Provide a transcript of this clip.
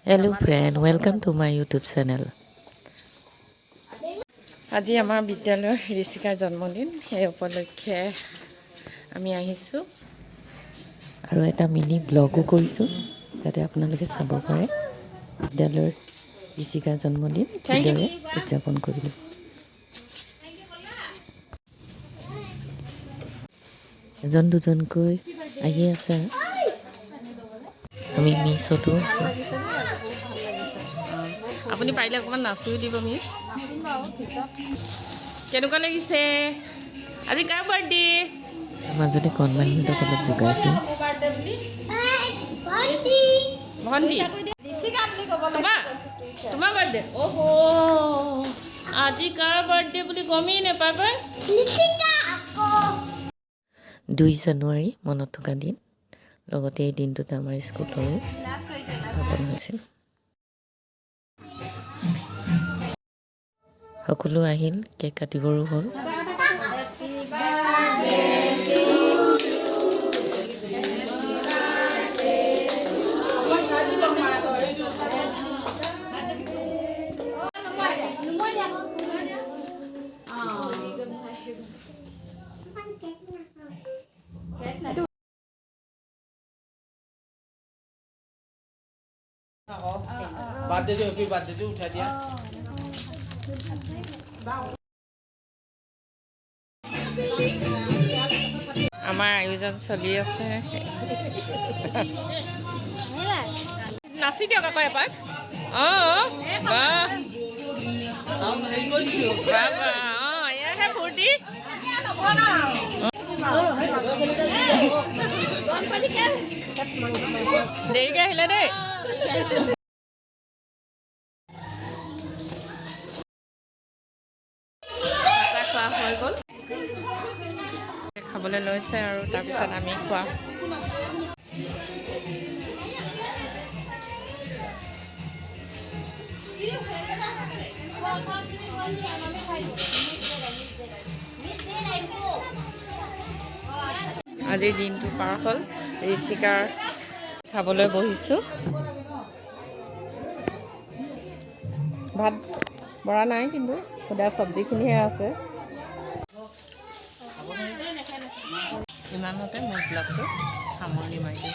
Hello friend, welcome to my YouTube channel. আজি আমাৰ বিদ্যালয়ৰ ঋষিকাৰ জন্মদিন এই উপলক্ষে আমি আহিছো আৰু এটা মিনি ব্লগো কৰিছো যাতে আপোনালোকে চাব পাৰে বিদ্যালয়ৰ ঋষিকাৰ জন্মদিন কিদৰে উদযাপন কৰিলো। এজন দুজনকৈ আহি আছে আমি মিছতো আছো। আপুনি পাৰিলে অকমান নাচিও দিব মিছ। কেনেকুৱা লাগিছে আজি কাৰ বাৰ্থডে? মাজতে কণমানিহঁতক অলপ জোকাইছো। তোমাৰ বাৰ্থডে? অহ আজি কাৰ বাৰ্থডে বুলি গমেই নাপাবা। 2 জানুৱাৰী মনত থকা দিন, লগতে এই দিনটোতে আমাৰ স্কুলৰো স্থাপন হৈছিল। সকলো আহিল, কেক কাটিবৰো হ'ল। বাৰ্থডে হেপি বাৰ্থডে উঠাই দিয়া। আমাৰ আয়োজন চলি আছে। নাচি দিয়ক আকৌ এপাক। এয়াহে ফূৰ্তি। দেৰিকে আহিলে দেই। খোৱা হৈ গ'ল, খাবলৈ লৈছে আৰু তাৰপিছত আমি খোৱা। আজিৰ দিনটো পাৰ হ'ল, ঋষিকাৰ খাবলৈ বহিছোঁ। ভাত বৰা নাই কিন্তু সুদা চব্জিখিনিহে আছে। ইমানতে মোৰ ব্লগটো সামৰণি মাৰিছোঁ।